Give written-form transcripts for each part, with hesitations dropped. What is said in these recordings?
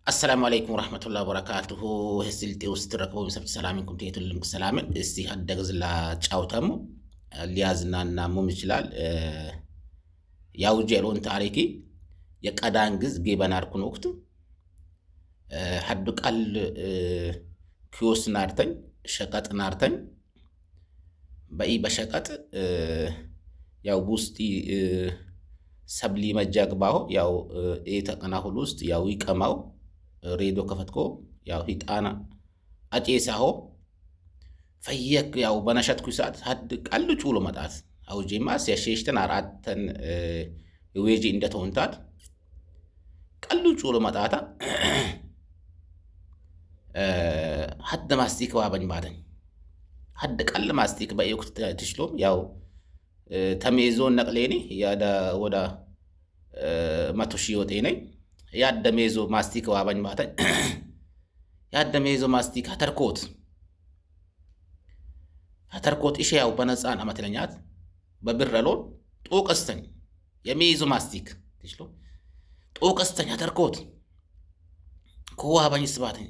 السلام عليكم ورحمة الله وبركاته. هسلتي وستركبوا مسبت سلامكم تيتلم سلام استي هدغز لا تشاوتمو ليازنا نامو ميشلال ያው ጀሮን ታሪኪ የቀዳንግዝ ጌበናርኩን ወቅቱ ሐዱ ቃል ኪዮስ ናርተኝ ሸቀጥ ናርተኝ በይ በሸቀጥ ያው ውስጥ ሰብሊ መጃግባው ያው ኤተቀና ሁሉ ውስጥ ያው ይቀማው ሬዲዮ ከፈትኮ ያው ሂጣና አጨሳሆ ፈየክ ያው በነሸትኩ ሰዓት ሐድ ቃል ጩሎ መጣት አውጂማ ሲያሸሽተን አራተን የዌጂ እንደተወንታት ቃል ጩሎ መጣታ ሐድ ማስቲክ ዋበኝ ባደኝ ሐድ ቃል ማስቲክ በየወቅት ትሽሎም ያው ተሜዞን ነቅሌኒ ያዳ ወዳ ማቶሺ ወጤኔ ያደሜዞ ማስቲክ ዋበኝ ባተኝ ያደሜዞ ማስቲክ አተርኮት እሺ ያው በነፃን አመትለኛት በብረሎን ጦቀስተኝ የሚይዙ ማስቲክ ትችሎ ጦቀስተኝ አተርኮት ኮዋበኝ ስባተኝ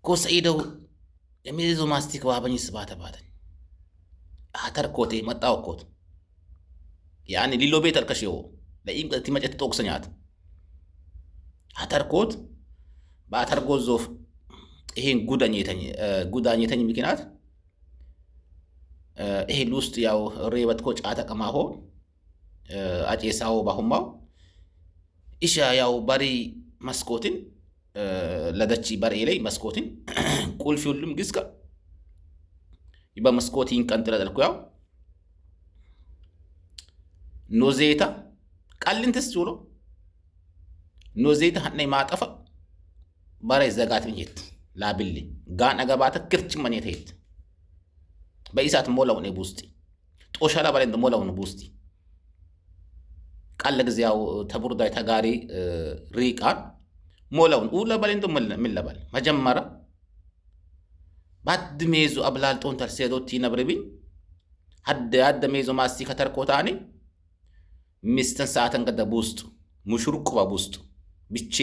ኮሰይደው የሚይዙ ማስቲክ ዋበኝ ስባተ ባተኝ አተርኮቴ መጣውኮት ያኒ ሊሎ ቤት አልከሽው ለኢም ትመጨት ጦቅሰኛት አተርኮት በአተርጎት ዞፍ ይሄን ጉዳኝተኝ ምክንያት ይሄ ውስጥ ያው ሬበት ኮ ጫታ ቀማሆ አጨሳው ባሁማው ኢሻ ያው ባሪ መስኮትን ለደቺ ባሪ ላይ መስኮትን ቁልፍ ሁሉም ግስካ በመስኮቲን ቀንጥለልኩ ያው ኖዜታ ቃልንተስ ጆሎ ኖዜታ ሀነይ ማጠፋ ባሪ ዘጋት ምኝት ላብሊ ጋና ገባተ ክርች መኔት ሄት በኢሳት ሞላው ነው ቡስቲ ጦሻላ ባለንደ ሞላው ነው ቡስቲ ቃል ለግዚያው ተቡርዳይ ተጋሪ ሪቃን ሞላው ኡላ ባለንደ ምን ለባል መጀመራ ባድ ሜዙ አብላል ጦንተር ሴዶቲ ነብርቢኝ ሀደ ሜዙ ማስቲ ከተርኮታኒ ሚስተን ሰዓተን ገደ ቡስቱ ሙሽሩቅ ባቡስቱ ብቼ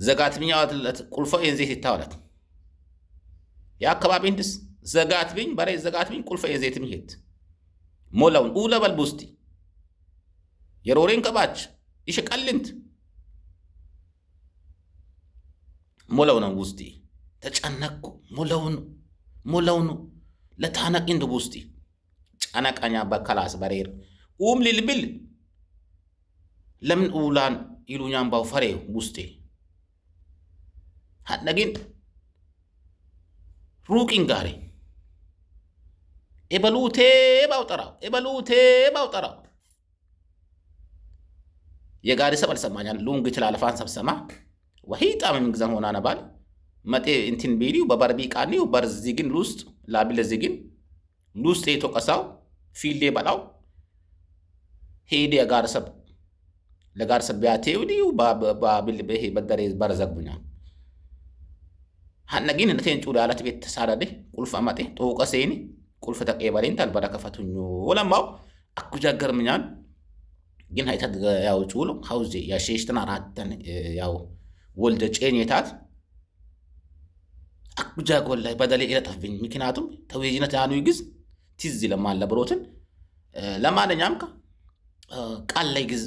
ዘጋት ሚያወትለት ቁልፎ የንዜት ይታወላት የአካባቢ እንድስ ዘጋትብኝ ባሬ ዘጋትብኝ ቁልፈ የዘይት ምሄት ሞላውን ኡለበል ቡስቲ የሮሬን ቀባች ይሽቀልንት ሞላውን ቡስቲ ተጨነቁ ሞላውን ለታነቅ እንደ ቡስቲ ጫናቃኛ በከላስ ባሬር ሊልብል ለምን ኡላን ይሉኛም ባው ፈሬው ቡስቲ ሀነግን ሩቂን ጋሪ ኤበሉቴ ባውጠራው የጋሪ ሰበል ሰማኛል ሉንግ ትላለፋን ሰብሰማ ወሂጣም ምንግዛም ሆና ነባል መጤ እንትን ቢሊው በበርቢ ቃኒው በርዚግን ሉስጥ ላቢለ ዚግን ሉስጥ የተቀሳው ፊልዴ በላው ሄዴ ለጋር ሰብ ያቴውዲው ባብል በሄ በደሬ በርዘግቡኛ ሀነጊን ነቴን ጩዳ አላት ቤት ተሳዳደ ቁልፍ አማጤ ጦቀሴኒ ቁልፍ ተቀበለኝ ታልበረከፈቱኝ ወለማው አኩጃገር ምኛን ግን ሃይታ ያው ጩሎ ሃውዚ ያሸሽተና አራተን ያው ወልደ ጨኔታት አኩጃጎል ላይ በደለ ይለጠፍብኝ ምክንያቱም ተወጂነት ያኑ ይግዝ ትዝ ለማለ ብሮትን ለማንኛም ቃል ላይ ግዝ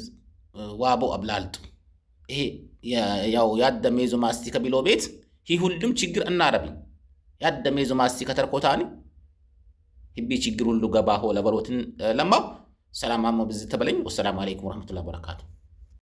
ዋቦ አብላልጡ ይሄ ያው ያደሜዞ ማስቲካ ቢሎ ቤት ሁሉም ችግር እናረብኝ ያደሜዞ ማስቲ ከተርኮታኒ ህቢ ችግር ሁሉ ገባሆ ለበሮትን ለማው ሰላም አሞ በዚህ ተበለኝ ወሰላም አለይኩም ወራህመቱላሂ ወበረካቱ